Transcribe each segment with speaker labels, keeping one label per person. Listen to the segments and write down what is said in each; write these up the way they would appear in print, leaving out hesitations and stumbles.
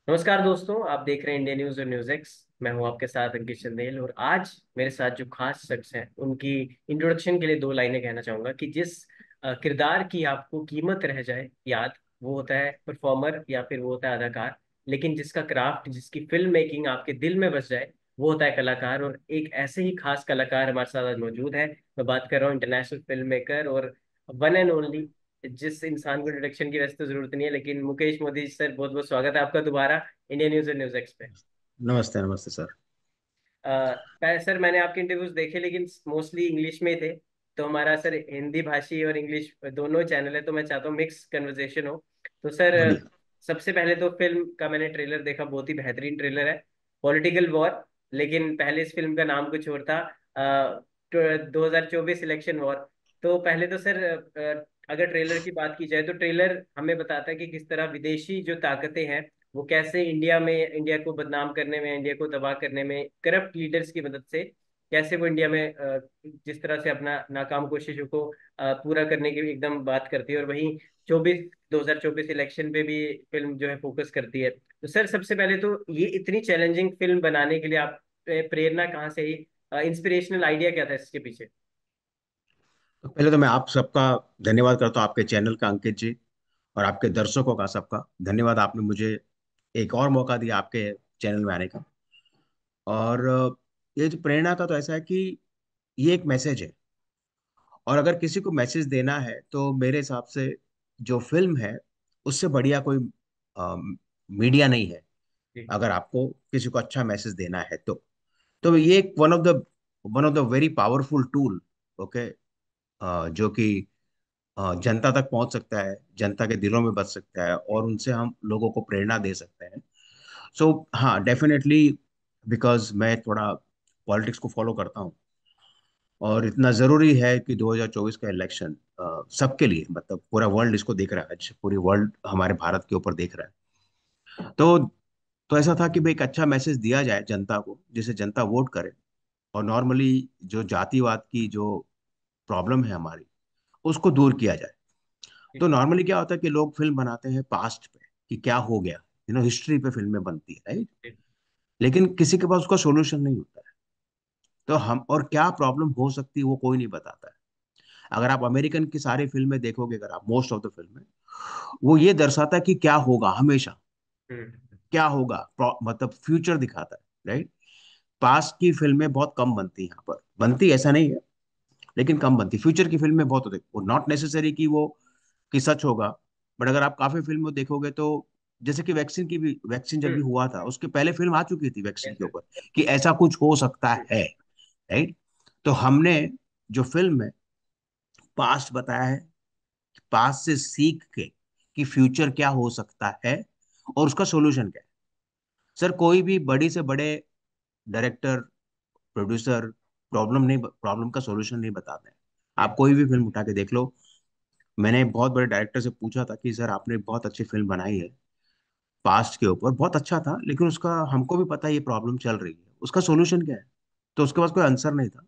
Speaker 1: नमस्कार दोस्तों, आप देख रहे हैं इंडिया न्यूज और न्यूज एक्स। मैं हूं आपके साथ अंकित चंदेल, और आज मेरे साथ जो खास शख्स हैं उनकी इंट्रोडक्शन के लिए दो लाइनें कहना चाहूंगा कि जिस किरदार की आपको कीमत रह जाए याद, वो होता है परफॉर्मर या फिर वो होता है अदाकार। लेकिन जिसका क्राफ्ट, जिसकी फिल्म मेकिंग आपके दिल में बस जाए, वो होता है कलाकार। और एक ऐसे ही खास कलाकार हमारे साथ आज मौजूद है। मैं बात कर रहा हूँ इंटरनेशनल फिल्म मेकर और वन एंड ओनली, जिस इंसान को इंट्रोडक्शन की वैसे तो जरूरत नहीं है, लेकिन मुकेश मोदी सर, बहुत बहुत स्वागत है आपका दोबारा इंडिया न्यूज और न्यूज एक्स पे।
Speaker 2: नमस्ते नमस्ते सर।
Speaker 1: सर, मैंने आपके इंटरव्यूज देखे लेकिन मोस्टली इंग्लिश में थे। तो हमारा सर हिंदी भाषी और इंग्लिश दोनों चैनल है, तो मैं चाहता हूँ मिक्स कन्वर्सेशन हो। तो सर,
Speaker 2: बढ़िया।
Speaker 1: सबसे पहले तो फिल्म का मैंने ट्रेलर देखा, बहुत ही बेहतरीन ट्रेलर है, पॉलिटिकल वॉर। लेकिन पहले इस फिल्म का नाम कुछ और था, 2024 इलेक्शन वॉर। तो पहले तो सर, अगर ट्रेलर की बात की जाए तो ट्रेलर हमें बताता है कि किस तरह विदेशी जो ताकतें हैं वो कैसे इंडिया को बदनाम करने में, इंडिया को तबाह करने में, करप्ट लीडर्स की मदद से कैसे वो इंडिया में जिस तरह से अपना नाकाम कोशिशों को पूरा करने की एकदम बात करती है। और वहीं 2024 इलेक्शन पे भी फिल्म जो है फोकस करती है। तो सर, सबसे पहले तो ये इतनी चैलेंजिंग फिल्म बनाने के लिए आप प्रेरणा कहाँ से आई? इंस्पिरेशनल आइडिया क्या था इसके पीछे?
Speaker 2: तो पहले तो मैं आप सबका धन्यवाद करता हूँ, आपके चैनल का अंकित जी, और आपके दर्शकों का सबका धन्यवाद। आपने मुझे एक और मौका दिया आपके चैनल में आने का। और ये जो प्रेरणा था तो ऐसा है कि ये एक मैसेज है, और अगर किसी को मैसेज देना है तो मेरे हिसाब से जो फिल्म है उससे बढ़िया कोई मीडिया नहीं है।
Speaker 1: जी।
Speaker 2: अगर आपको किसी को अच्छा मैसेज देना है तो ये एक one of the very powerful tool. Okay. जो कि जनता तक पहुंच सकता है, जनता के दिलों में बस सकता है, और उनसे हम लोगों को प्रेरणा दे सकते हैं। सो हाँ, डेफिनेटली, बिकॉज मैं थोड़ा पॉलिटिक्स को फॉलो करता हूँ, और इतना जरूरी है कि 2024 का इलेक्शन सबके लिए, मतलब पूरा वर्ल्ड इसको देख रहा है, पूरी वर्ल्ड हमारे भारत के ऊपर देख रहा है। तो ऐसा था कि भाई एक अच्छा मैसेज दिया जाए जनता को, जिसे जनता वोट करे। और नॉर्मली जो जातिवाद की जो प्रॉब्लम है हमारी, उसको दूर किया जाए।
Speaker 1: जी।
Speaker 2: तो नॉर्मली क्या होता है कि लोग फिल्म बनाते हैं पास्ट पे, कि क्या हो गया, हिस्ट्री पे फिल्में बनती है, राइट।
Speaker 1: जी।
Speaker 2: लेकिन किसी के पास उसका सोल्यूशन नहीं होता है। तो हम, और क्या प्रॉब्लम हो सकती है वो कोई नहीं बताता है। अगर आप अमेरिकन की सारी फिल्में देखोगे, अगर आप मोस्ट ऑफ द फिल्में, वो ये दर्शाता है कि क्या होगा हमेशा,
Speaker 1: हम्म।
Speaker 2: क्या होगा, मतलब फ्यूचर दिखाता है, राइट। पास्ट की फिल्में बहुत कम बनती हैं, यहाँ पर बनती ऐसा नहीं है, लेकिन कम बनती। फ्यूचर की फिल्में बहुत होती, वो नॉट नेसेसरी कि वो कि सच होगा। बट अगर आप काफी फिल्म देखोगे तो, जैसे कि वैक्सीन की भी, वैक्सीन जब भी
Speaker 1: हम्म।
Speaker 2: हुआ था उसके पहले फिल्म आ चुकी थी वैक्सीन
Speaker 1: यस
Speaker 2: के
Speaker 1: सर।
Speaker 2: ऊपर, कि ऐसा कुछ हो सकता है, राइट। तो हमने जो फिल्म में पास्ट बताया है, पास्ट से सीख के कि फ्यूचर क्या हो सकता है और उसका सॉल्यूशन क्या है। सर, कोई भी बड़ी से बड़े डायरेक्टर, प्रोड्यूसर प्रॉब्लम का सॉल्यूशन नहीं बताते हैं।
Speaker 1: जी।
Speaker 2: आप कोई भी फिल्म उठा के देख लो। मैंने बहुत बड़े डायरेक्टर से पूछा था कि सर, आपने बहुत अच्छी फिल्म बनाई है, पास्ट के ऊपर बहुत अच्छा था, लेकिन उसका हमको भी पता है ये प्रॉब्लम चल रही है, उसका सॉल्यूशन क्या है। तो उसके पास कोई आंसर नहीं था।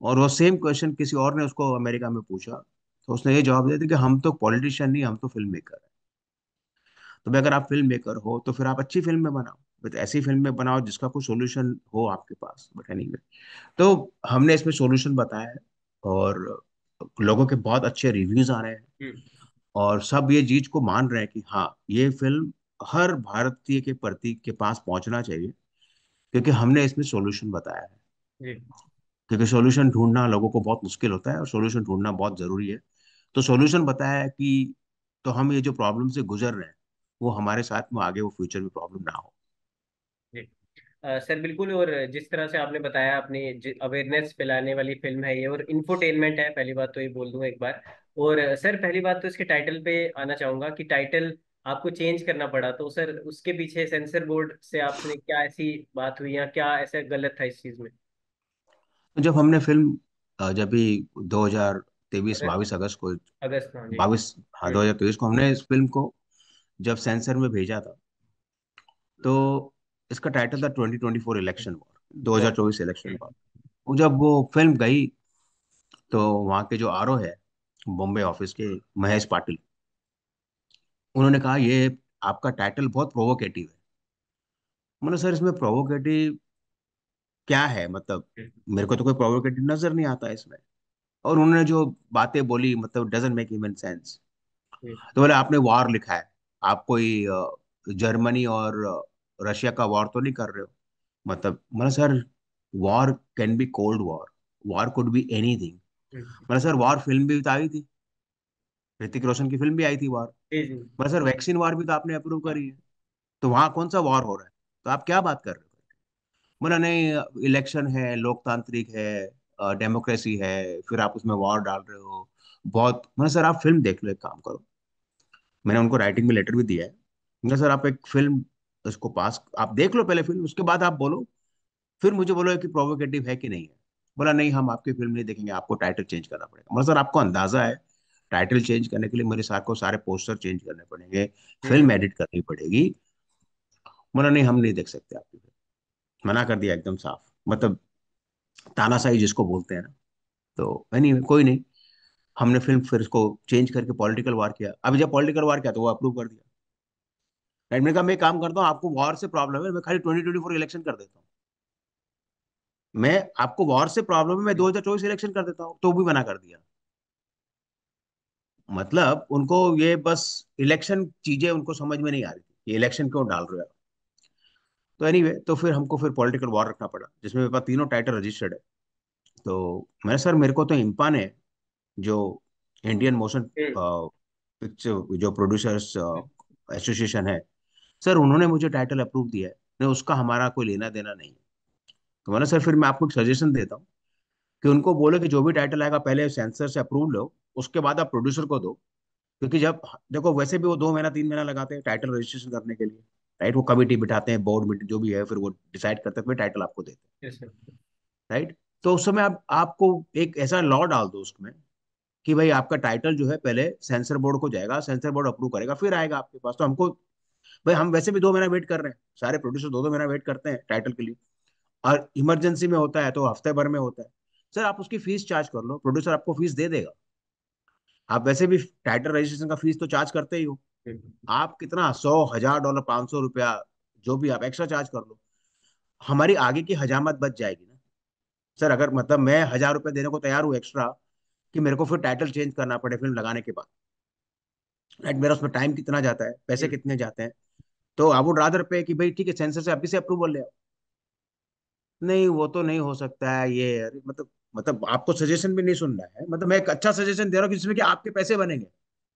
Speaker 2: और वो सेम क्वेश्चन किसी और ने उसको अमेरिका में पूछा, तो उसने ये जवाब दिया था कि हम तो पॉलिटिशियन नहीं, हम तो फिल्म मेकर हैं। तो भाई, अगर आप फिल्म मेकर हो तो फिर आप अच्छी फिल्म में बनाओ, बट ऐसी फिल्म में बनाओ जिसका कोई सॉल्यूशन हो आपके पास। बट एनीवे, तो हमने इसमें सॉल्यूशन बताया है, और लोगों के बहुत अच्छे रिव्यूज आ रहे हैं,
Speaker 1: हम्म।
Speaker 2: और सब ये चीज को मान रहे हैं कि हाँ, ये फिल्म हर भारतीय के प्रति के पास पहुंचना चाहिए, क्योंकि हमने इसमें सॉल्यूशन बताया है।
Speaker 1: जी।
Speaker 2: क्योंकि सॉल्यूशन ढूंढना लोगों को बहुत मुश्किल होता है, और सॉल्यूशन ढूंढना बहुत जरूरी है। तो सॉल्यूशन बताया है कि, तो हम ये जो प्रॉब्लम से गुजर रहे हैं, वो हमारे साथ में आगे वो फ्यूचर में प्रॉब्लम ना हो।
Speaker 1: जी। सर बिल्कुल, और जिस तरह से आपने बताया, अपनी अवेयरनेस फैलाने वाली फिल्म है ये, और इंफोटेनमेंट है, पहली बात तो ये बोल दूं एक बार। और सर, पहली बात तो इसके टाइटल पे आना चाहूंगा कि टाइटल आपको चेंज करना पड़ा, तो सर उसके पीछे सेंसर बोर्ड से आपने क्या ऐसी बात हुई या क्या ऐसा गलत था इस चीज में?
Speaker 2: तो जब हमने फिल्म, जब भी 2023
Speaker 1: अगस्त।
Speaker 2: 22 अगस्त को,
Speaker 1: अगस्त, हाँ जी।
Speaker 2: 22, हाँ, 2023 को हमने इस फिल्म को जब सेंसर में भेजा था, तो इसका टाइटल था 2024 इलेक्शन वॉर,
Speaker 1: वाह।
Speaker 2: 2024 इलेक्शन वॉर। जब वो फिल्म गई, तो वहाँ के जो आरओ है, बॉम्बे ऑफिस के, महेश पाटिल, उन्होंने कहा ये आपका टाइटल बहुत प्रोवोकेटिव है। मतलब सर इसमें प्रोवोकेटिव क्या है मतलब? मेरे को तो कोई प्रोवोकेटिव नजर नहीं आता इसमें। और उन्होंने जो बातें बोली मतलब डजंट मेक इवन सेंस। तो बोले आपने वॉर लिखा है, आप कोई जर्मनी और रशिया का वॉर तो नहीं कर रहे हो। मतलब sir, war can be cold war, war could be anything. मतलब सर वॉर फिल्म भी तो आई थी, ऋतिक रोशन की फिल्म भी आई थी वॉर।
Speaker 1: जी जी।
Speaker 2: मतलब सर वैक्सीन वॉर भी तो आपने अप्रूव करी है, तो वहां कौन सा वॉर हो रहा है? तो आप क्या बात कर रहे हो? बोला नहीं, इलेक्शन है, लोकतांत्रिक है, डेमोक्रेसी है, फिर आप उसमें वॉर डाल रहे हो। बहुत मतलब सर आप फिल्म देख लो, एक काम करो। मैंने उनको राइटिंग में लेटर भी दिया है। मैंने सर आप एक फिल्म, उसको पास आप देख लो पहले फिल्म, उसके बाद आप बोलो, फिर मुझे बोलो कि प्रोवोकेटिव है कि नहीं है। बोला नहीं, हम आपकी फिल्म नहीं देखेंगे, आपको टाइटल चेंज करना पड़ेगा। मतलब सर आपको अंदाजा है, टाइटल चेंज करने के लिए मेरे साथ को सारे पोस्टर चेंज करने पड़ेंगे,
Speaker 1: हम्म।
Speaker 2: फिल्म एडिट करनी पड़ेगी। बोला नहीं, हम नहीं देख सकते आपकी फिल्म। मना कर दिया एकदम साफ, मतलब तानाशाही जिसको बोलते हैं ना। तो नहीं, कोई नहीं। हमने फिल्म फिर इसको चेंज करके पॉलिटिकल वार किया। अभी जब पॉलिटिकल वार किया तो वो अप्रूव कर दिया। राइट, मैंने कहा मैं एक काम करता हूँ, आपको वॉर से प्रॉब्लम है, मैं खाली 2024 इलेक्शन कर देता हूँ। मैं आपको वॉर से प्रॉब्लम है, मैं 2024 इलेक्शन कर देता हूँ, तो भी मना कर दिया। मतलब उनको ये बस इलेक्शन चीजें उनको समझ में नहीं आ रही थी, ये इलेक्शन क्यों डाल रहे हो। तो एनीवे, तो फिर हमको फिर पॉलिटिकल वॉर रखना पड़ा, जिसमें मेरे पास तीनों टाइटल रजिस्टर्ड है। तो मैंने सर, मेरे को तो इम्पा ने, जो इंडियन मोशन
Speaker 1: हम्म।
Speaker 2: पिक्चर जो प्रोड्यूसर्स एसोसिएशन है, सर उन्होंने मुझे टाइटल अप्रूव दिया है। नहीं, उसका हमारा कोई लेना देना नहीं है। तो मैंने सर, फिर मैं आपको एक सजेशन देता हूँ कि उनको बोलो कि जो भी टाइटल आएगा पहले सेंसर से अप्रूव लो, उसके बाद आप प्रोड्यूसर को दो। क्योंकि जब देखो, वैसे भी वो 2 महीना 3 महीना लगाते हैं टाइटल रजिस्ट्रेशन करने के लिए। राइट, वो कमिटी बिठाते हैं, बोर्ड मीटिंग जो भी है, फिर वो डिसाइड करते हैं, फिर टाइटल आपको देते हैं।
Speaker 1: Yes sir.
Speaker 2: राइट। तो उस समय आप आपको एक ऐसा लॉ डाल दो उसमें कि भाई आपका टाइटल जो है पहले सेंसर बोर्ड को जाएगा, सेंसर बोर्ड अप्रूव करेगा, फिर आएगा आपके पास। तो हमको, भाई हम वैसे भी 2 महीना वेट कर रहे हैं, सारे प्रोड्यूसर 2 2 महीना वेट करते हैं टाइटल के लिए। और इमरजेंसी में होता है तो हफ्ते भर में होता है। सर आप उसकी फीस चार्ज कर लो, प्रोड्यूसर आपको फीस दे देगा। आप वैसे भी टाइटल रजिस्ट्रेशन का फीस तो चार्ज करते ही हो। आप कितना, 100, 1000 डॉलर, 500 रुपया, जो भी आप एक्स्ट्रा चार्ज कर लो, हमारी आगे की हजामत बच जाएगी ना। सर अगर मतलब मैं 1000 रुपये देने को तैयार हूँ एक्स्ट्रा, कि मेरे को फिर टाइटल चेंज करना पड़े फिल्म लगाने के बाद। राइट, मेरा उसमें टाइम कितना जाता है, पैसे कितने जाते हैं। तो आई वुड रादर पे कि भाई ठीक है, सेंसर से अभी से अप्रूवल ले आओ। नहीं, वो तो नहीं हो सकता है ये, अरे मतलब आपको सजेशन भी नहीं सुनना है, मतलब मैं एक अच्छा सजेशन दे रहा हूँ कि जिसमें कि आपके पैसे बनेंगे।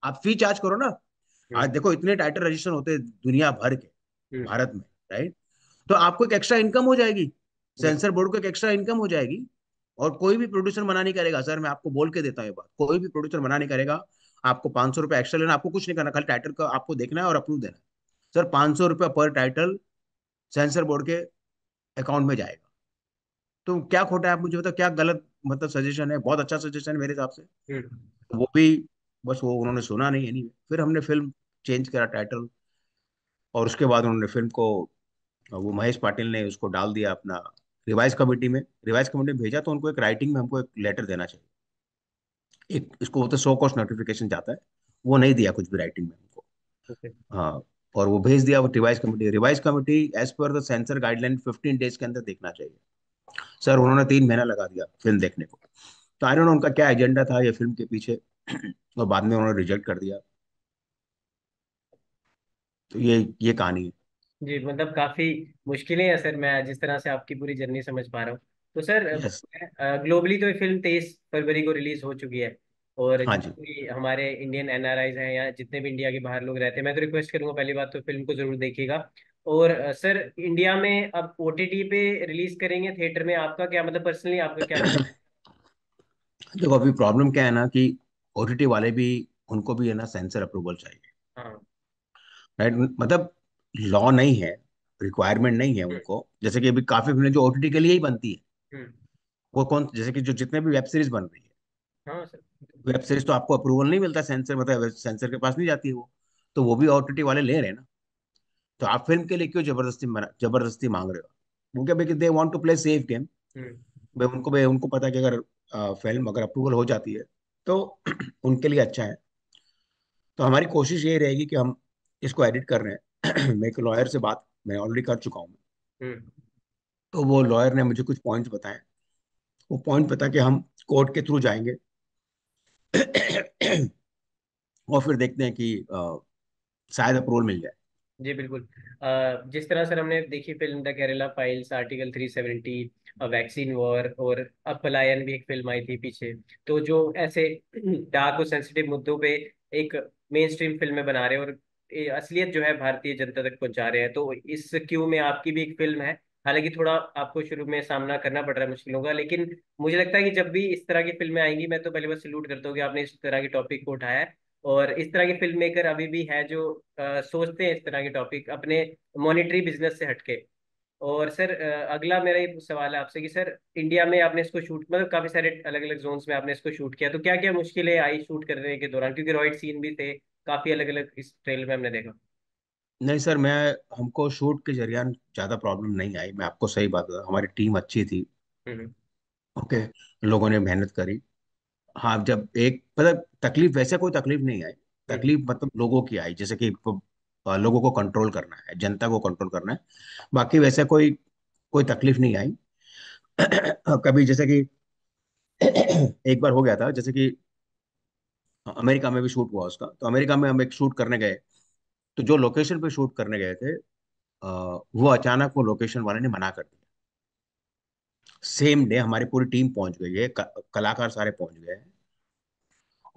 Speaker 2: आप फी चार्ज करो ना। आज
Speaker 1: हम्म।
Speaker 2: देखो इतने टाइटल रजिस्ट्रेशन होते हैं दुनिया भर के,
Speaker 1: हम्म।
Speaker 2: भारत में। राइट। तो आपको एक एक्स्ट्रा इनकम हो जाएगी,
Speaker 1: बिल्कुल।
Speaker 2: सेंसर बोर्ड को एक एक्स्ट्रा इनकम हो जाएगी। और कोई भी प्रोड्यूसर मना नहीं करेगा सर, मैं आपको बोल के देता हूँ ये बात, कोई भी प्रोड्यूसर मना नहीं करेगा। आपको 500 रुपये एक्स्ट्रा लेना, आपको कुछ नहीं करना, खाली टाइटल का आपको देखना है और अप्रूव देना है। सर 500 रुपये पर टाइटल सेंसर बोर्ड के अकाउंट में जाएगा। तो क्या खोटा है, आप मुझे बताओ, क्या गलत मतलब सजेशन है? बहुत अच्छा सजेशन है मेरे हिसाब से।
Speaker 1: हम्म।
Speaker 2: वो भी, बस वो उन्होंने सुना नहीं। नहीं, फिर हमने फिल्म चेंज करा टाइटल, और उसके बाद उन्होंने फिल्म को, वो महेश पाटिल ने उसको डाल दिया अपना रिवाइज कमेटी में। रिवाइज कमेटी में भेजा तो उनको एक राइटिंग में हमको एक लेटर देना चाहिए, एक इसको बोलते सो कॉस्ट नोटिफिकेशन जाता है। वो नहीं दिया कुछ भी राइटिंग में हमको।
Speaker 1: ओके।
Speaker 2: हाँ, और वो भेज दिया वो revise committee as per the censor guideline 15 days के अंदर देखना चाहिए। सर उन्होंने 3 महीना लगा दिया फिल्म देखने को। तो आई डोंट नो उनका क्या एजेंडा था ये फिल्म के पीछे। और बाद में उन्होंने रिजेक्ट कर दिया। तो ये कहानी है।
Speaker 1: जी, मतलब काफी मुश्किलें हैं सर, मैं जिस तरह से आपकी पूरी जर्नी समझ पा रहा हूँ। तो सर,
Speaker 2: यस।
Speaker 1: ग्लोबली तो ये फिल्म 23 फरवरी को रिलीज हो चुकी है। और
Speaker 2: हाँ जी।
Speaker 1: जितने भी हमारे इंडियन एनआरआईज हैं या जितने भी इंडिया के बाहर लोग रहते हैं, मैं तो रिक्वेस्ट करूंगा पहली बात तो फिल्म को जरूर देखिएगा। और सर, इंडिया में अब ओटीटी पे रिलीज करेंगे थिएटर में, आपका क्या मतलब, पर्सनली आपका क्या विचार?
Speaker 2: देखो अभी प्रॉब्लम क्या है ना कि ओटीटी वाले भी, उनको भी है ना सेंसर अप्रूवल चाहिए।
Speaker 1: हाँ।
Speaker 2: राइट, मतलब लॉ नहीं है, रिक्वायरमेंट नहीं है
Speaker 1: हम्म।
Speaker 2: उनको। जैसे कि अभी काफी फिल्में जो ओटीटी के लिए ही बनती है,
Speaker 1: हम्म।
Speaker 2: वो कौन, जैसे कि जो जितने भी वेब सीरीज बन रही है,
Speaker 1: हाँ सर।
Speaker 2: वेब सीरीज तो आपको अप्रूवल नहीं मिलता सेंसर, मतलब सेंसर के पास नहीं जाती है वो। तो वो भी ओटीटी वाले ले रहे हैं ना। तो आप फिल्म के लिए क्यों जबरदस्ती मांग रहे हो? क्योंकि भाई they want to play safe game.
Speaker 1: Hmm.
Speaker 2: भाई उनको पता है कि अगर फिल्म अगर अप्रूवल हो जाती है तो उनके लिए अच्छा है। तो हमारी कोशिश यही रहेगी कि हम इसको एडिट कर रहे हैं। मैं एक लॉयर से बात मैं ऑलरेडी कर चुका हूँ।
Speaker 1: हम्म।
Speaker 2: तो वो लॉयर ने मुझे कुछ पॉइंट्स बताए। वो पॉइंट बता के हम कोर्ट के थ्रू जाएंगे। और फिर देखते हैं कि शायद अप्रूवल मिल जाए।
Speaker 1: जी बिल्कुल। जिस तरह सर हमने देखी film the Kerala files, article 370, vaccine war, और अब पलायन भी एक फिल्म आई थी पीछे, तो जो ऐसे डार्क और सेंसिटिव मुद्दों पे एक मेन स्ट्रीम फिल्में बना रहे हैं और ये असलियत जो है भारतीय जनता तक पहुंचा रहे हैं, तो इस क्यू में आपकी भी एक फिल्म है। हालांकि थोड़ा आपको शुरू में सामना करना पड़ रहा है मुश्किलों का, लेकिन मुझे लगता है कि जब भी इस तरह की फिल्में आएंगी, मैं तो पहले बस सल्यूट करता हूँ कि आपने इस तरह के टॉपिक को उठाया है। और इस तरह के फिल्म मेकर अभी भी है जो सोचते हैं इस तरह के टॉपिक अपने मॉनेटरी बिजनेस से हटके। और सर अगला मेरा ये सवाल है आपसे कि सर इंडिया में आपने इसको शूट, मतलब काफी सारे अलग अलग जोन्स में आपने इसको शूट किया, तो क्या क्या मुश्किलें आई शूट करने के दौरान, क्योंकि रॉयड सीन भी थे काफी अलग अलग इस ट्रेलर में हमने देखा।
Speaker 2: नहीं सर, मैं हमको शूट के जरिए ज़्यादा प्रॉब्लम नहीं आई। मैं आपको सही बात बता, हमारी टीम अच्छी थी।
Speaker 1: हम्म।
Speaker 2: ओके, लोगों ने मेहनत करी। हाँ, जब एक मतलब तकलीफ, वैसे कोई तकलीफ नहीं आई।
Speaker 1: हम्म।
Speaker 2: तकलीफ मतलब लोगों की आई, जैसे कि लोगों को कंट्रोल करना है, जनता को कंट्रोल करना है। बाकी वैसे कोई कोई तकलीफ नहीं आई। कभी जैसे कि एक बार हो गया था, जैसे कि अमेरिका में भी शूट हुआ उसका। तो अमेरिका में हम एक शूट करने गए। तो जो लोकेशन पे शूट करने गए थे, वो अचानक वो लोकेशन वाले ने मना कर दिया। सेम डे हमारी पूरी टीम पहुंच गई है, कलाकार सारे पहुंच गए हैं।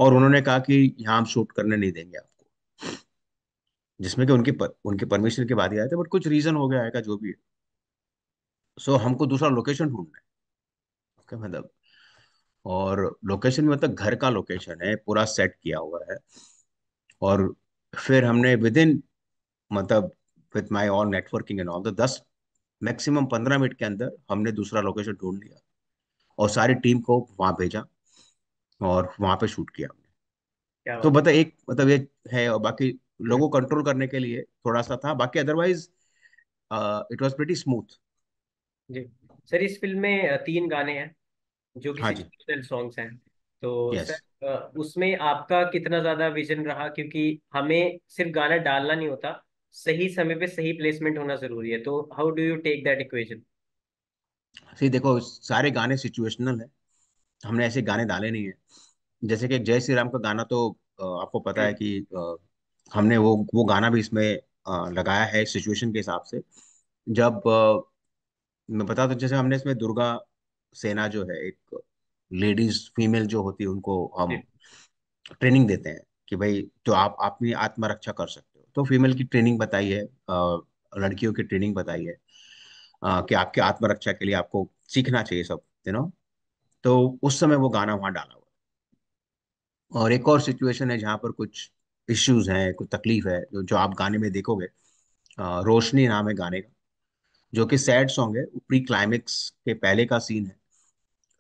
Speaker 2: और उन्होंने कहा कि यहाँ हम शूट करने नहीं देंगे आपको। जिसमें कि उनकी परमिशन के बाद ही आए थे, बट कुछ रीजन हो गया है का जो भी है। सो हमको दूसरा लोकेशन ढूंढना है। ओके, मतलब, और लोकेशन में मतलब घर का लोकेशन है, पूरा सेट किया हुआ है। और फिर हमने विद इन, मतलब, with my all networking and all, तो 10 मैक्सिमम 15 मिनट के अंदर हमने दूसरा लोकेशन ढूंढ लिया। और सारी टीम को वहां भेजा और वहां पे शूट किया हमने।
Speaker 1: क्या
Speaker 2: तो
Speaker 1: बात
Speaker 2: मतलब एक मतलब ये है। और बाकी
Speaker 1: है।
Speaker 2: लोगों को कंट्रोल करने के लिए थोड़ा सा था, बाकी otherwise it was pretty smooth.
Speaker 1: जी सर, इस फिल्म में 3 गाने हैं जो कि
Speaker 2: हाँ जी।
Speaker 1: सिचुएशनल सॉन्ग्स हैं, तो
Speaker 2: यस।
Speaker 1: सर उसमें आपका कितना ज्यादा विजन रहा, क्योंकि हमें सिर्फ गाना डालना नहीं होता, सही समय पे सही प्लेसमेंट होना जरूरी है, तो how do you take that equation.
Speaker 2: सही देखो, सारे गाने सिचुएशनल है। हमने ऐसे गाने डाले नहीं है। जैसे कि जय श्री राम का गाना, तो आपको पता है
Speaker 1: हम्म।
Speaker 2: कि हमने वो गाना भी इसमें लगाया है सिचुएशन के हिसाब से। जब मैं बता दूं, जैसे हमने इसमें दुर्गा सेना जो है, एक लेडीज फीमेल जो होती है, उनको हम
Speaker 1: जी
Speaker 2: ट्रेनिंग देते हैं कि भाई तो आप अपनी आत्मरक्षा कर सकते हो। तो फीमेल की ट्रेनिंग बताई है, लड़कियों की ट्रेनिंग बताई है, कि आपके आत्मरक्षा के लिए आपको सीखना चाहिए सब, तो उस समय वो गाना वहां डाला हुआ है। और एक और सिचुएशन है जहाँ पर कुछ इश्यूज हैं, कुछ तकलीफ है, जो आप गाने में देखोगे। रोशनी नाम है गाने का, जो कि सैड सॉन्ग है। प्री क्लाइमेक्स के पहले का सीन है।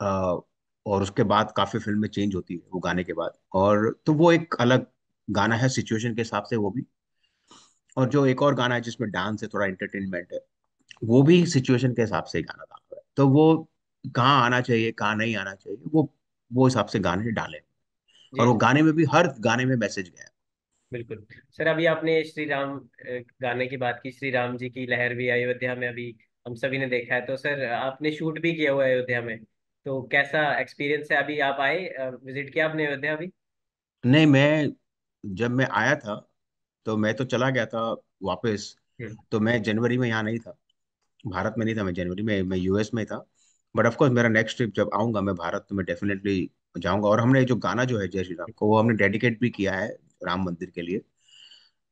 Speaker 2: अ, और उसके बाद काफी फिल्म में चेंज होती है वो गाने के बाद। और तो वो एक अलग गाना है सिचुएशन के हिसाब से, वो भी। और जो एक और गाना है जिसमें डांस है, थोड़ा एंटरटेनमेंट है, वो भी सिचुएशन के हिसाब से गाना डाला हुआ है। तो वो कहाँ आना चाहिए, कहाँ नहीं आना चाहिए, वो हिसाब से गाने डाले। और
Speaker 1: जी
Speaker 2: वो
Speaker 1: जी
Speaker 2: गाने में भी, हर गाने में मैसेज गया है।
Speaker 1: बिल्कुल। सर अभी आपने श्री राम गाने की बात की, श्री राम जी की लहर भी अयोध्या में अभी हम सभी ने देखा है, तो सर आपने शूट भी किया हुआ है अयोध्या में, तो कैसा एक्सपीरियंस है, अभी आप आए, विजिट किया आपने अयोध्या अभी।
Speaker 2: नहीं, जब मैं आया था तो मैं तो चला गया था वापस।
Speaker 1: हम्म।
Speaker 2: तो मैं जनवरी में यहाँ नहीं था, भारत में नहीं था। मैं जनवरी में मैं यूएस में था। बट ऑफ कोर्स मेरा नेक्स्ट ट्रिप जब आऊंगा मैं भारत, तो मैं डेफिनेटली जाऊंगा। और हमने जो गाना जो है जय श्री राम को, वो हमने डेडिकेट भी किया है राम मंदिर के लिए।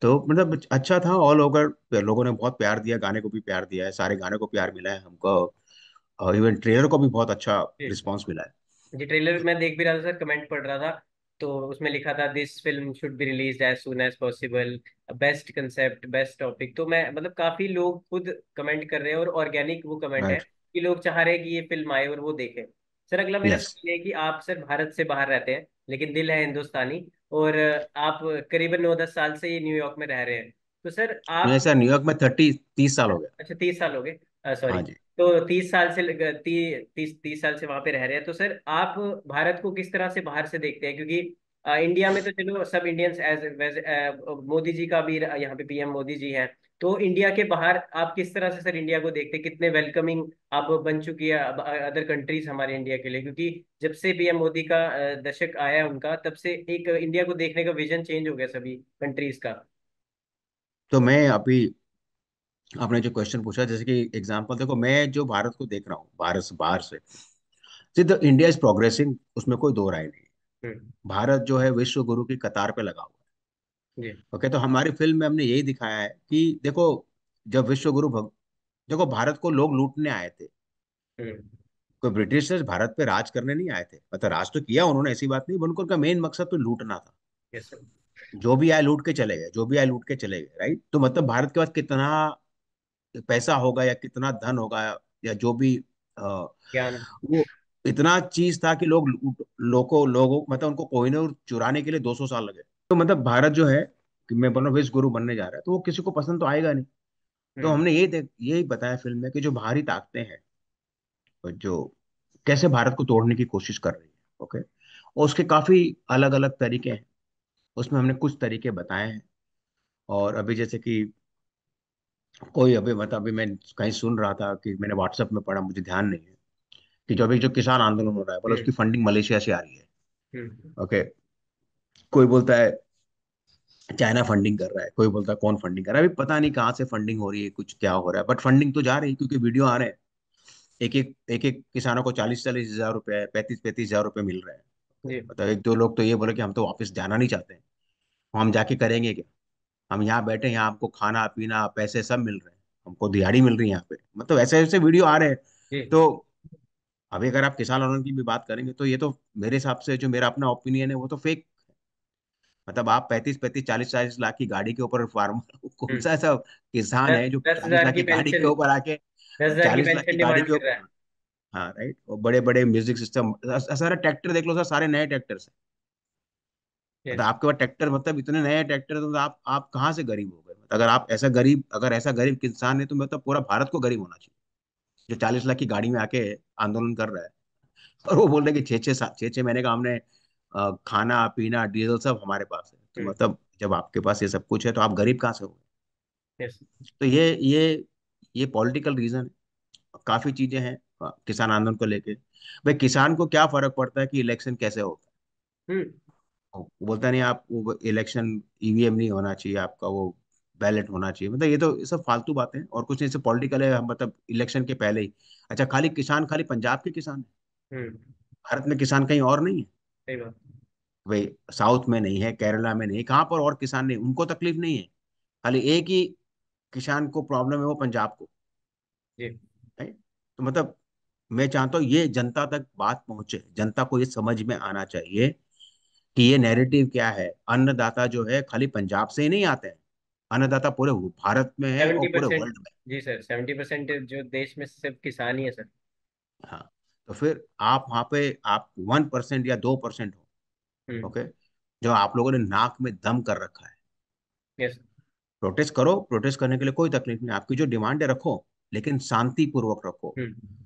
Speaker 2: तो मतलब अच्छा था। ऑल ओवर लोगों ने बहुत प्यार दिया, गाने को भी प्यार दिया है, सारे गाने को प्यार मिला है हमको। और इवन ट्रेलर को भी बहुत अच्छा
Speaker 1: जी
Speaker 2: रिस्पॉन्स मिला है।
Speaker 1: जी, ट्रेलर मैं देख भी रहा था सर, कमेंट पढ़ रहा था, तो उसमें लिखा था this film should be release as soon as possible, best concept best topic, तो मैं मतलब काफी लोग खुद कमेंट कर रहे हैं और ऑर्गेनिक वो कमेंट है
Speaker 2: राइट।
Speaker 1: कि लोग चाह रहे हैं कि ये फिल्म आए और वो देखें। सर अगला मेरा
Speaker 2: यस।
Speaker 1: सवाल ये है कि आप सर भारत से बाहर रहते हैं लेकिन दिल है हिंदुस्तानी, और आप करीबन 9-10 साल से ये न्यूयॉर्क में रह रहे हैं, तो सर
Speaker 2: मुझे
Speaker 1: आप,
Speaker 2: सर न्यूयॉर्क में 30 30 साल हो गया।
Speaker 1: अच्छा 30 साल हो गए, सॉरी,
Speaker 2: हाँ जी।
Speaker 1: तो 30 साल से 30 साल से वहां पे रह रहे हैं, तो सर आप भारत को किस तरह से बाहर से देखते हैं, क्योंकि इंडिया में तो चलो सब इंडियंस एज मोदी जी का भी यहाँ पे पीएम मोदी जी हैं। तो इंडिया के बाहर आप किस तरह से सर इंडिया को देखते हैं, कितने वेलकमिंग आप बन चुकी है अब अदर कंट्रीज हमारे इंडिया के लिए, क्योंकि जब से पीएम मोदी का दशक आया है उनका, तब से एक इंडिया को देखने का विजन चेंज हो गया सभी कंट्रीज का।
Speaker 2: तो मैं अभी, आपने जो क्वेश्चन पूछा, जैसे कि एग्जांपल देखो, मैं जो भारत को देख रहा हूँ भारत से बाहर से, सिर्फ इंडिया इज प्रोग्रेसिंग, उसमें कोई दो राय नहीं है।
Speaker 1: हम्म।
Speaker 2: भारत जो है विश्व गुरु की कतार पे लगा हुआ
Speaker 1: जी।
Speaker 2: है। ओके, तो हमारी फिल्म में हमने यही दिखाया है कि देखो, जब विश्व गुरु देखो, भारत को लोग लूटने आए थे।
Speaker 1: हम्म।
Speaker 2: कोई ब्रिटिशर्स भारत पे राज करने नहीं आए थे, मतलब राज तो किया उन्होंने, ऐसी बात नहीं, उनको उनका मेन मकसद तो लूटना था।
Speaker 1: Yes sir.
Speaker 2: जो भी आए लूट के चले गए, जो भी आए लूट के चले गए, राइट। तो मतलब भारत के पास कितना पैसा होगा या कितना धन होगा, या जो भी
Speaker 1: ज्ञान।
Speaker 2: वो इतना चीज था कि लोगों मतलब उनको कोहिनूर चुराने के लिए 200 साल लगे। तो मतलब भारत जो है, कि मैं बोल रहा हूँ विश्व गुरु बनने जा रहा है, तो वो किसी को पसंद तो आएगा नहीं। तो
Speaker 1: हम्म।
Speaker 2: हमने यही बताया फिल्म में कि जो बाहरी ताकतें हैं, और जो कैसे भारत को तोड़ने की कोशिश कर रही है। ओके, और उसके काफी अलग अलग तरीके हैं। उसमें हमने कुछ तरीके बताए हैं। और अभी जैसे कि कोई अभी मतलब अभी मैं कहीं सुन रहा था कि मैंने व्हाट्सएप में पढ़ा, मुझे ध्यान नहीं है, कि जो अभी जो किसान आंदोलन हो रहा है, बोले उसकी
Speaker 1: हम्म।
Speaker 2: फंडिंग मलेशिया से आ रही है।
Speaker 1: हम्म।
Speaker 2: ओके, कोई बोलता है चाइना फंडिंग कर रहा है, कोई बोलता है कौन फंडिंग कर रहा है। अभी पता नहीं कहाँ से फंडिंग हो रही है, कुछ क्या हो रहा है, बट फंडिंग तो जा रही है, क्योंकि वीडियो आ रहे हैं। एक एक किसानों को 40-40 हजार रुपए, 35-35 हजार रुपए मिल रहे हैं।
Speaker 1: जी।
Speaker 2: मतलब एक दो लोग तो ये बोले कि हम तो वापस जाना नहीं चाहते हैं, हम जाके करेंगे क्या, हम यहाँ बैठे हैं, यहाँ हमको खाना पीना पैसे सब मिल रहे हैं, हमको दिहाड़ी मिल रही है यहाँ पे, मतलब ऐसे ऐसे वीडियो आ रहे हैं।
Speaker 1: जी।
Speaker 2: तो अभी अगर आप किसान आंदोलन की भी बात करेंगे, तो ये तो मेरे हिसाब से, जो मेरा अपना ओपिनियन है, वो तो फेक। मतलब आप 35-35 40-40 लाख की गाड़ी के ऊपर फार्म कौन
Speaker 1: हम्म।
Speaker 2: सा ऐसा किसान
Speaker 1: दस
Speaker 2: है जो
Speaker 1: दस
Speaker 2: 40
Speaker 1: हजार
Speaker 2: लाख
Speaker 1: की
Speaker 2: की गाड़ी के
Speaker 1: पेंशन,
Speaker 2: ऊपर आके,
Speaker 1: 10,000 की
Speaker 2: 40 लाख की
Speaker 1: पेंशन
Speaker 2: गाड़ी
Speaker 1: डिमांड
Speaker 2: के
Speaker 1: कर रहा
Speaker 2: ऊपर,
Speaker 1: है।
Speaker 2: हाँ राइट, और बड़े बड़े म्यूजिक सिस्टम, सारे ट्रैक्टर देख लो सर, सारे नए ट्रैक्टर हैं। मतलब
Speaker 1: यस।
Speaker 2: आपके पास ट्रैक्टर, मतलब इतने नए ट्रैक्टर, तो आप कहाँ से गरीब हो गए। मतलब अगर ऐसा गरीब किसान है, तो मतलब पूरा भारत को गरीब होना चाहिए, जो 40 लाख की गाड़ी में आके आंदोलन कर रहा है। और वो बोल रहे हैं कि 6-6 महीने का हमने खाना पीना डीजल सब हमारे पास है। तो
Speaker 1: हम्म।
Speaker 2: मतलब जब आपके पास ये सब कुछ है, तो आप गरीब कहाँ से हो गए।
Speaker 1: यस।
Speaker 2: तो ये पॉलिटिकल रीजन है, काफी चीजें हैं किसान आंदोलन को लेके। भाई किसान को क्या फर्क पड़ता है कि इलेक्शन कैसे होगा।
Speaker 1: हम्म।
Speaker 2: वो बोलता नहीं, आप वो इलेक्शन ईवीएम नहीं होना चाहिए आपका, वो बैलेट होना चाहिए। मतलब ये सब फालतू बातें हैं, और कुछ नहीं, सब पॉलिटिकल है। हम मतलब इलेक्शन के पहले ही, अच्छा खाली किसान, खाली पंजाब के किसान हैं?
Speaker 1: हम्म।
Speaker 2: भारत में किसान कहीं और नहीं है?
Speaker 1: सही बात।
Speaker 2: भाई साउथ में नहीं है, केरला में नहीं है, कहाँ पर और किसान नहीं, उनको तकलीफ नहीं है। खाली एक ही किसान को प्रॉब्लम है, वो पंजाब को
Speaker 1: जी।
Speaker 2: है। तो मतलब मैं चाहता हूँ ये जनता तक बात पहुंचे, जनता को ये समझ में आना चाहिए कि ये नैरेटिव क्या है। अन्नदाता जो है खाली पंजाब से ही नहीं आते हैं, अन्नदाता पूरे भारत में है और
Speaker 1: सेवेंटी
Speaker 2: पूरे
Speaker 1: परसेंट
Speaker 2: वर्ल्ड में।
Speaker 1: जी सर, 70% जो देश में सिर्फ किसान ही है सर।
Speaker 2: हाँ, तो फिर आप वहाँ पे आप 1% या 2% हो।
Speaker 1: हम्म।
Speaker 2: ओके, जो आप लोगों ने नाक में दम कर रखा है।
Speaker 1: यस।
Speaker 2: प्रोटेस्ट करो, प्रोटेस्ट करने के लिए कोई तकलीफ नहीं, आपकी जो डिमांड है रखो, लेकिन शांति पूर्वक रखो।
Speaker 1: हम्म।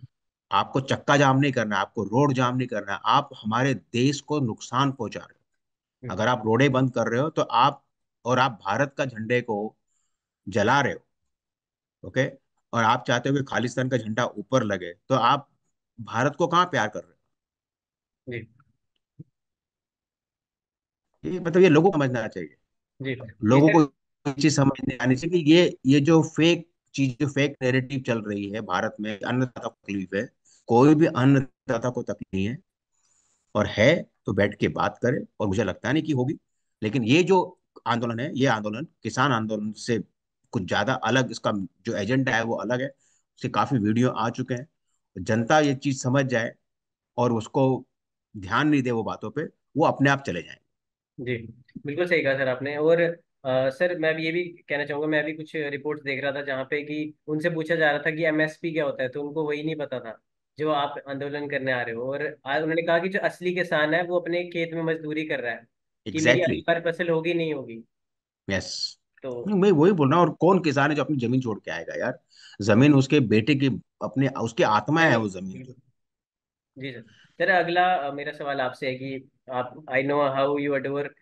Speaker 2: आपको चक्का जाम नहीं करना है, आपको रोड जाम नहीं करना है, आप हमारे देश को नुकसान पहुंचा रहे हो।
Speaker 1: हम्म।
Speaker 2: अगर आप रोडें बंद कर रहे हो, तो आप भारत का झंडे को जला रहे हो। ओके, और आप चाहते हो कि खालिस्तान का झंडा ऊपर लगे, तो आप भारत को कहाँ प्यार कर रहे
Speaker 1: जी।
Speaker 2: हो। ये मतलब ये लोगों को समझना चाहिए।
Speaker 1: जी। जी
Speaker 2: लोगों को
Speaker 1: सर।
Speaker 2: ये चीज समझ नहीं आनी चाहिए कि ये जो फेक चीज, जो फेक नैरेटिव चल रही है भारत में, अन्नदाता को तकलीफ है। कोई भी अन्नदाता को तकलीफ नहीं है, और है तो बैठ के बात करें, और मुझे लगता नहीं कि होगी। लेकिन ये जो आंदोलन है, ये आंदोलन किसान आंदोलन से कुछ ज्यादा अलग, इसका जो एजेंडा है वो अलग है। उसके काफी वीडियो आ चुके हैं। जनता ये चीज समझ जाए और उसको ध्यान नहीं दे वो बातों पे, वो अपने आप चले जाएंगे।
Speaker 1: जी, बिल्कुल सही कहा सर आपने। और सर मैं भी ये भी कहना चाहूंगा, मैं भी कुछ रिपोर्ट्स देख रहा था जहाँ पे कि उनसे पूछा जा रहा था कि एमएसपी क्या होता है, तो उनको वही नहीं पता था जो आप आंदोलन करने आ रहे हो। और आज उन्होंने कहा कि जो असली किसान है वो अपने खेत में मजदूरी कर रहा है, कि मेरी
Speaker 2: एग्जैक्टली
Speaker 1: अगली
Speaker 2: exactly.
Speaker 1: बार फसल होगी नहीं होगी।
Speaker 2: यस,
Speaker 1: तो
Speaker 2: मैं वही बोल रहा हूँ। और कौन किसान है जो अपनी जमीन छोड़ के आएगा यार। जमीन उसके बेटे की, अपने उसके आत्मा है वो जमीन जो।
Speaker 1: जी सर। सर अगला मेरा सवाल आपसे है कि आप, I know how you adore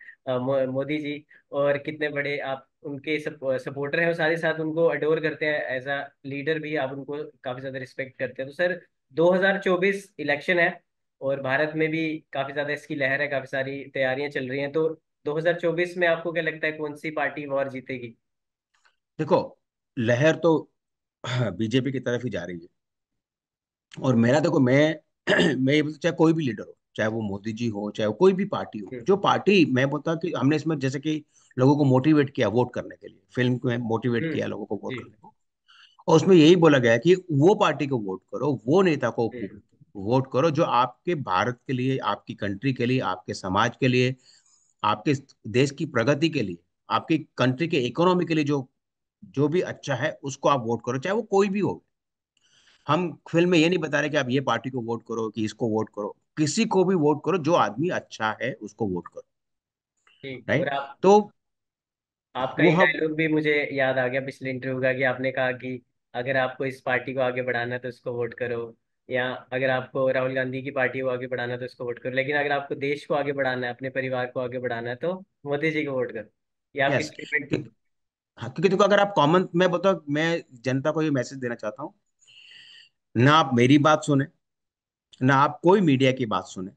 Speaker 1: Modi ji, और कितने बड़े आप उनके सपोर्टर हैं, और साथ ही साथ उनको अडोर करते हैं एज अ लीडर भी, आप उनको काफी ज्यादा रिस्पेक्ट करते हैं। तो सर 2024 इलेक्शन है, और भारत में भी काफी ज्यादा इसकी लहर है, काफी सारी तैयारियां चल रही हैं। तो 2024 में आपको क्या लगता है कौन सी पार्टी वॉर जीतेगी?
Speaker 2: देखो, लहर तो बीजेपी की तरफ ही जा रही है। और मेरा देखो, मैं ये बोलता, चाहे कोई भी लीडर हो, चाहे वो मोदी जी हो, चाहे वो कोई भी पार्टी हो,
Speaker 1: हम्म।
Speaker 2: जो पार्टी, मैं बोलता कि हमने इसमें जैसे कि लोगों को मोटिवेट किया वोट करने के लिए, फिल्म को मोटिवेट
Speaker 1: हम्म।
Speaker 2: किया लोगों को वोट
Speaker 1: जी।
Speaker 2: करने को। और उसमें यही बोला गया है कि वो पार्टी को वोट करो, वो नेता को
Speaker 1: हम्म।
Speaker 2: वोट करो जो आपके भारत के लिए, आपकी कंट्री के लिए, आपके समाज के लिए, आपके देश की प्रगति के लिए, आपकी कंट्री के इकोनॉमी के लिए जो जो भी अच्छा है उसको आप वोट करो, चाहे वो कोई भी हो। हम फिल्म में ये नहीं बता रहे कि आप ये पार्टी को वोट करो कि इसको वोट करो, किसी को भी वोट करो, जो आदमी अच्छा है उसको वोट करो।
Speaker 1: ठीक। और
Speaker 2: राइट।
Speaker 1: आप,
Speaker 2: तो
Speaker 1: आपका
Speaker 2: वो
Speaker 1: एक
Speaker 2: हम,
Speaker 1: डायलॉग भी मुझे याद आ गया पिछले इंटरव्यू का, कि आपने कहा कि अगर आपको इस पार्टी को आगे बढ़ाना है तो इसको वोट करो, या अगर आपको राहुल गांधी की पार्टी को आगे बढ़ाना है तो इसको वोट करो, लेकिन अगर आपको देश को आगे बढ़ाना है, अपने परिवार को आगे बढ़ाना है, तो मोदी जी को वोट करो। ये आपकी
Speaker 2: यस,
Speaker 1: स्टेटमेंट थी।
Speaker 2: हाँ, क्योंकि देखो, अगर आप कॉमन, मैं बताऊँ, मैं जनता को ये मैसेज देना चाहता हूँ, ना आप मेरी बात सुने, ना आप कोई मीडिया की बात सुने।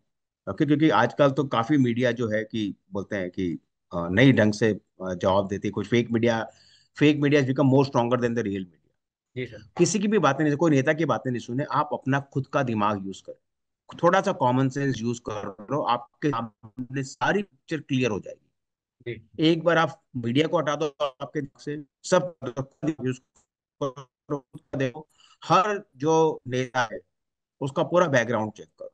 Speaker 2: ओके, क्योंकि आजकल तो काफी मीडिया जो है कि बोलते हैं कि नई ढंग से जवाब देती है, कुछ fake media become more stronger than the real media.
Speaker 1: जी सर।
Speaker 2: किसी की भी बातें नहीं, कोई नेता की बातें नहीं सुने, आप अपना खुद का दिमाग यूज करो, थोड़ा सा कॉमन सेंस यूज करो, आपके सामने सारी पिक्चर क्लियर हो जाएगी।
Speaker 1: जी।
Speaker 2: एक बार आप मीडिया को हटा दो आपके दिमाग से, सब यूज करो, देखो हर जो नेता है उसका पूरा बैकग्राउंड चेक करो।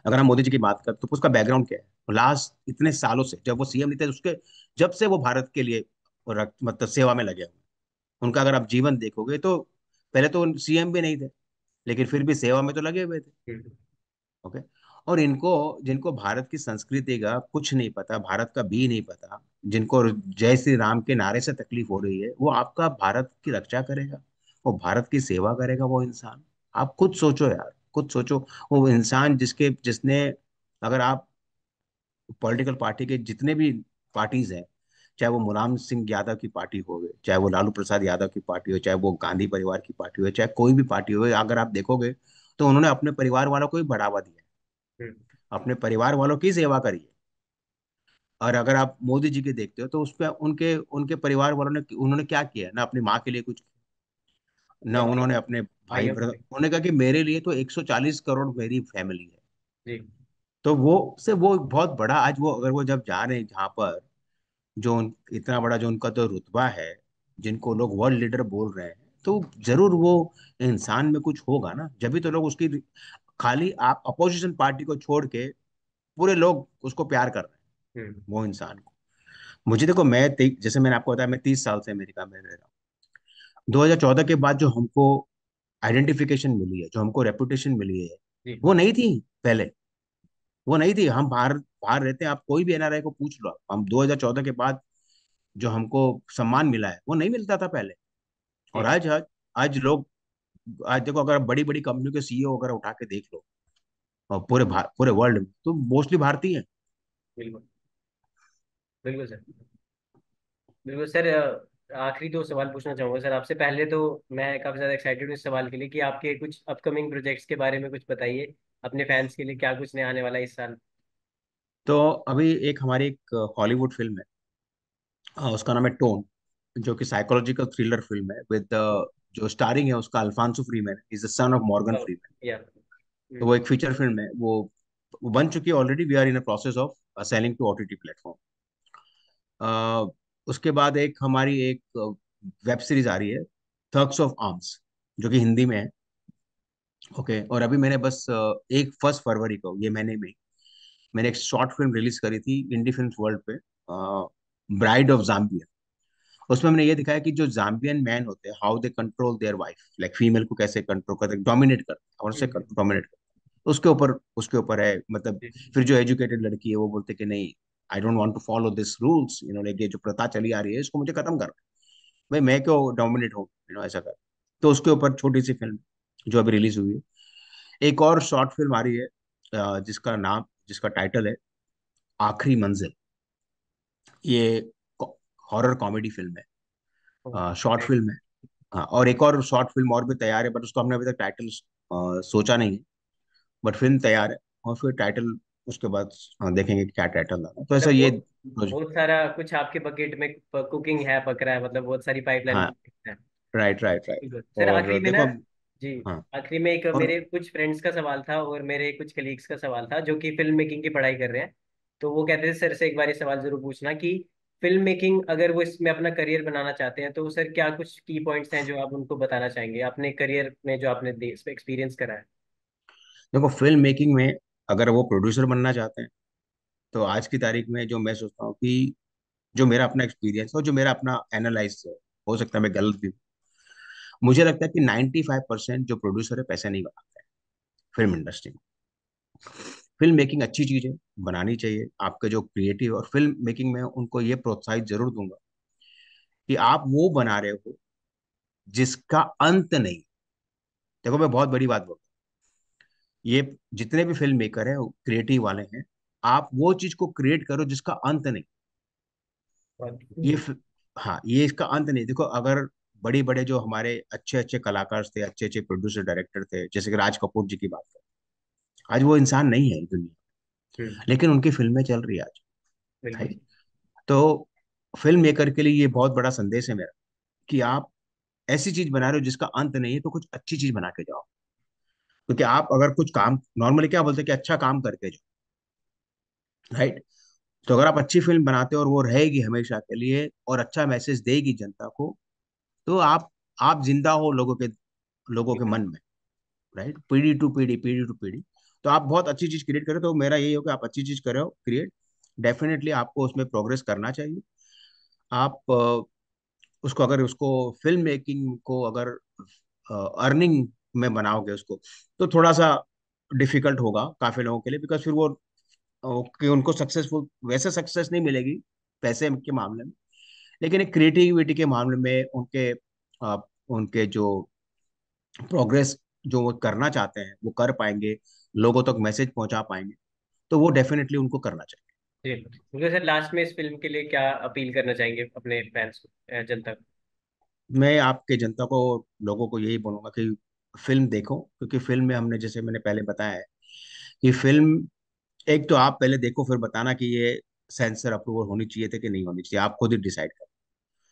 Speaker 2: अगर हम मोदी जी की बात करें तो उसका बैकग्राउंड क्या है, लास्ट इतने सालों से जब वो सीएम नहीं थे उसके, जब से वो भारत के लिए मतलब सेवा में लगे हुए हैं। उनका अगर आप जीवन देखोगे तो पहले तो सीएम भी नहीं थे, लेकिन फिर भी सेवा में तो लगे हुए थे।
Speaker 1: हम्म।
Speaker 2: ओके। और इनको, जिनको भारत की संस्कृति का कुछ नहीं पता, भारत का भी नहीं पता, जिनको जय श्री राम के नारे से तकलीफ हो रही है, वो आपका भारत की रक्षा करेगा, वो भारत की सेवा करेगा वो इंसान? आप खुद सोचो यार, खुद सोचो। वो इंसान जिसने, अगर आप पॉलिटिकल पार्टी के जितने भी पार्टीज हैं, चाहे वो मुलायम सिंह यादव की पार्टी हो, चाहे वो लालू प्रसाद यादव की पार्टी हो, चाहे वो गांधी परिवार की पार्टी हो, चाहे कोई भी पार्टी हो, अगर आप देखोगे तो उन्होंने अपने परिवार वालों को ही बढ़ावा दिया है,
Speaker 1: हम्म।
Speaker 2: अपने परिवार वालों की सेवा करी है। और अगर आप मोदी जी के देखते हो तो उस पर उनके उनके परिवार वालों ने, उन्होंने क्या किया? ना अपनी माँ के लिए कुछ, ना
Speaker 1: या भाई,
Speaker 2: उन्होंने अपने भाई
Speaker 1: भाइयों
Speaker 2: ब्रदर,
Speaker 1: के लिए।
Speaker 2: उन्होंने कहा कि मेरे लिए तो 140 करोड़ मेरी फैमिली है।
Speaker 1: जी।
Speaker 2: तो वो बहुत बड़ा, आज वो अगर वो जब जा रहे हैं जहाँ पर, इतना बड़ा जो उनका तो रुतबा है, जिनको लोग वर्ल्ड लीडर बोल रहे हैं, तो जरूर वो इंसान में कुछ होगा ना, जब भी तो लोग उसकी, खाली आप अपोजिशन पार्टी को छोड़ के पूरे लोग उसको प्यार कर रहे हैं,
Speaker 1: हम्म।
Speaker 2: वो इंसान को। मुझे देखो, जैसे मैंने आपको बताया, मैं 30 साल से अमेरिका में रह रहा हूँ। 2014 के बाद जो हमको आइडेंटिफिकेशन मिली है, जो हमको रेपुटेशन मिली है,
Speaker 1: जी।
Speaker 2: वो नहीं थी पहले। वो नहीं थी। हम बाहर बाहर रहते हैं, आप कोई भी एनआरआई को पूछ लो, हम 2014 के बाद जो हमको सम्मान मिला है वो नहीं मिलता था पहले। और
Speaker 1: जी।
Speaker 2: आज लोग, आज देखो, अगर बड़ी बड़ी कंपनियों के सीईओ वगैरह उठा के देख लो, और पूरे वर्ल्ड में तो मोस्टली भारतीय हैं।
Speaker 1: बिल्कुल। बिल्कुल सर। बिल्कुल सर। आखिरी दो सवाल पूछना चाहूंगा सर आपसे। पहले तो मैं काफी ज्यादा एक्साइटेड हूँ इस सवाल के लिए, कि आपके कुछ अपकमिंग प्रोजेक्ट्स के बारे में कुछ बताइए, अपने फैंस के लिए क्या कुछ नया आने वाला है इस साल।
Speaker 2: तो अभी हमारी एक हॉलीवुड फिल्म है, उसका नाम है टोन, जो कि साइकोलॉजिकल थ्रिलर फिल्म है, विद जो स्टारिंग है उसका Alfonso Freeman, is the son of Morgan Freeman.
Speaker 1: Yeah.
Speaker 2: तो वो एक फीचर फिल्म है, वो बन चुकी है already, we are in a process of selling to OTT platform. उसके बाद हमारी एक वेब सीरीज आ रही है, थग्स ऑफ आर्म्स, जो कि हिंदी में है। ओके। और अभी मैंने बस एक 1 फरवरी को, ये महीने में मैंने एक शॉर्ट फिल्म रिलीज करी थी इंडी फिल्म वर्ल्ड पे, ब्राइड ऑफ जाम्बिया। उसमें हमने ये दिखाया कि जो जाम्बियन मैन होते हैं, how they control their wife, like female को कैसे कंट्रोल करते हैं, डोमिनेट करते हैं, और से
Speaker 1: हम्म।
Speaker 2: डोमिनेट करते हैं, उसके ऊपर है मतलब।
Speaker 1: जी।
Speaker 2: फिर जो एजुकेटेड लड़की है वो बोलते कि नहीं, I don't want to follow this rules, like ये जो प्रथा चली आ रही है इसको मुझे खत्म करना है। भाई मैं क्यों डोमिनेट हूँ, ऐसा कर। तो उसके ऊपर छोटी सी फिल्म जो अभी रिलीज हुई है। एक और शॉर्ट फिल्म आ रही है जिसका टाइटल है आखिरी मंजिल। ये हॉरर कॉमेडी फिल्म है, शॉर्ट
Speaker 1: Great.
Speaker 2: फिल्म है। हाँ, और एक और शॉर्ट फिल्म और भी तैयार है, बट उसको हमने अभी तक टाइटल सोचा नहीं है। बट फिल्म तैयार है, और फिर टाइटल उसके बाद देखेंगे कि क्या टाइटल लाना है। तो ऐसा
Speaker 1: मतलब
Speaker 2: ये
Speaker 1: बहुत बहुत सारा कुछ आपके बकेट में कुकिंग है, पक रहा है, मतलब बहुत सारी पाइपलाइन
Speaker 2: हाँ,
Speaker 1: है।
Speaker 2: Right right right.
Speaker 1: बिल्कुल सर,
Speaker 2: और
Speaker 1: आखिरी में ना।
Speaker 2: देखो।
Speaker 1: जी।
Speaker 2: हाँ।
Speaker 1: आखिरी में एक
Speaker 2: और
Speaker 1: मेरे कुछ फ्रेंड्स का सवाल था और मेरे कुछ कलीग्स का सवाल था जो कि फिल्म मेकिंग की पढ़ाई कर रहे हैं। तो वो कहते थे सर से एक बार ये सवाल जरूर पूछना कि फिल्म मेकिंग अगर वो इसमें अपना करियर बनाना चाहते हैं तो सर क्या कुछ की पॉइंट्स हैं जो आप उनको बताना चाहेंगे अपने करियर में जो आपने एक्सपीरियंस करा है।
Speaker 2: देखो, फिल्म मेकिंग में अगर वो प्रोड्यूसर बनना चाहते हैं, तो आज की तारीख में जो मैं सोचता हूँ कि जो मेरा अपना एक्सपीरियंस है और जो मेरा अपना एनालाइज है, हो सकता है मैं गलत भी हूँ, मुझे लगता है कि 95% जो प्रोड्यूसर है पैसे नहीं बनाते हैं फिल्म इंडस्ट्री में। फिल्म मेकिंग अच्छी चीज है, बनानी चाहिए। आपके जो क्रिएटिव और फिल्म मेकिंग में उनको ये प्रोत्साहित जरूर दूंगा कि आप वो बना रहे हो जिसका अंत नहीं। देखो, मैं बहुत बड़ी बात बोल रहा हूँ, ये जितने भी फिल्म मेकर हैं, क्रिएटिव वाले हैं, आप वो चीज को क्रिएट करो जिसका अंत नहीं।
Speaker 1: और
Speaker 2: ये फि- हाँ, ये इसका अंत नहीं। देखो, अगर बड़े बड़े जो हमारे अच्छे अच्छे कलाकार थे, अच्छे अच्छे प्रोड्यूसर डायरेक्टर थे, जैसे कि राज कपूर जी की बात करें, आज वो इंसान नहीं है इस दुनिया में,
Speaker 1: हम्म।
Speaker 2: लेकिन उनकी फिल्में चल रही है आज।
Speaker 1: बिल्कुल।
Speaker 2: राइट। तो फिल्म मेकर के लिए ये बहुत बड़ा संदेश है मेरा कि आप ऐसी चीज बना रहे हो जिसका अंत नहीं है, तो कुछ अच्छी चीज बना के जाओ। क्योंकि आप अगर कुछ काम, नॉर्मली क्या बोलते हैं कि अच्छा काम करके जाओ। राइट। तो अगर आप अच्छी फिल्म बनाते हो और वो रहेगी हमेशा के लिए और अच्छा मैसेज देगी जनता को, तो आप जिंदा हो लोगों के मन में। राइट, पीढ़ी टू पीढ़ी। तो आप बहुत अच्छी चीज क्रिएट करो, तो मेरा यही हो कि आप अच्छी चीज करो क्रिएट। डेफिनेटली आपको उसमें प्रोग्रेस करना चाहिए। आप उसको, अगर उसको फिल्म मेकिंग को अगर अर्निंग में बनाओगे उसको, तो थोड़ा सा डिफिकल्ट होगा काफी लोगों के लिए, बिकॉज फिर वो कि उनको सक्सेसफुल वैसे सक्सेस नहीं मिलेगी पैसे के मामले में, लेकिन एक क्रिएटिविटी के मामले में उनके जो प्रोग्रेस जो वो करना चाहते हैं वो कर पाएंगे, लोगों तक मैसेज पहुंचा पाएंगे, तो वो डेफिनेटली उनको करना चाहिए।
Speaker 1: जी मुझे सर लास्ट में इस फिल्म के लिए क्या अपील करना चाहेंगे अपने फैंस को, जनता को।
Speaker 2: मैं आपके जनता को, लोगों को यही बोलूंगा कि फिल्म देखो, क्योंकि फिल्म में हमने, जैसे मैंने पहले बताया है कि फिल्म, एक तो आप पहले देखो फिर बताना कि ये सेंसर अप्रूवल होनी चाहिए थे कि नहीं होनी चाहिए, आप खुद ही डिसाइड करो।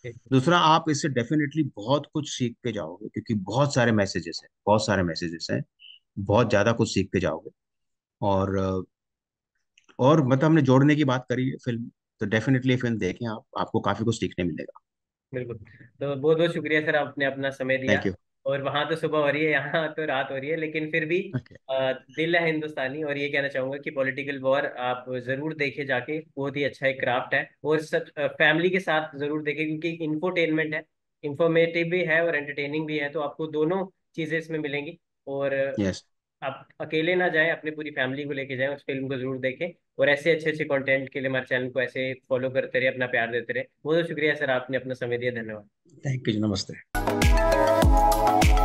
Speaker 1: जी।
Speaker 2: दूसरा, आप इससे डेफिनेटली बहुत कुछ सीख के जाओगे, क्योंकि बहुत सारे मैसेजेस हैं, बहुत सारे मैसेजेस हैं, बहुत ज्यादा कुछ सीख के जाओगे। और और मतलब हमने जोड़ने की बात करी है फिल्म, तो डेफिनेटली फिल्म देखें आप, आपको काफी कुछ सीखने मिलेगा।
Speaker 1: बिल्कुल। तो बहुत बहुत शुक्रिया सर, आपने अपना समय दिया।
Speaker 2: Thank you.
Speaker 1: और वहां तो सुबह हो रही है, यहाँ तो रात हो रही है, लेकिन फिर भी
Speaker 2: ओके।
Speaker 1: दिल है हिंदुस्तानी। और ये कहना चाहूंगा कि पॉलिटिकल वॉर आप जरूर देखे जाके, बहुत ही अच्छा एक क्राफ्ट है। और सब फैमिली के साथ जरूर देखें क्योंकि इंफोटेनमेंट है, इंफॉर्मेटिव भी है और एंटरटेनिंग भी है, तो आपको दोनों चीजें इसमें मिलेंगी। और
Speaker 2: यस।
Speaker 1: आप अकेले ना जाएं, अपनी पूरी फैमिली को लेके जाएं, उस फिल्म को जरूर देखें। और ऐसे अच्छे अच्छे कंटेंट के लिए हमारे चैनल को ऐसे फॉलो करते रहे, अपना प्यार देते रहे। बहुत बहुत शुक्रिया सर, आपने अपना समय दिया। धन्यवाद।
Speaker 2: थैंक यू, नमस्ते।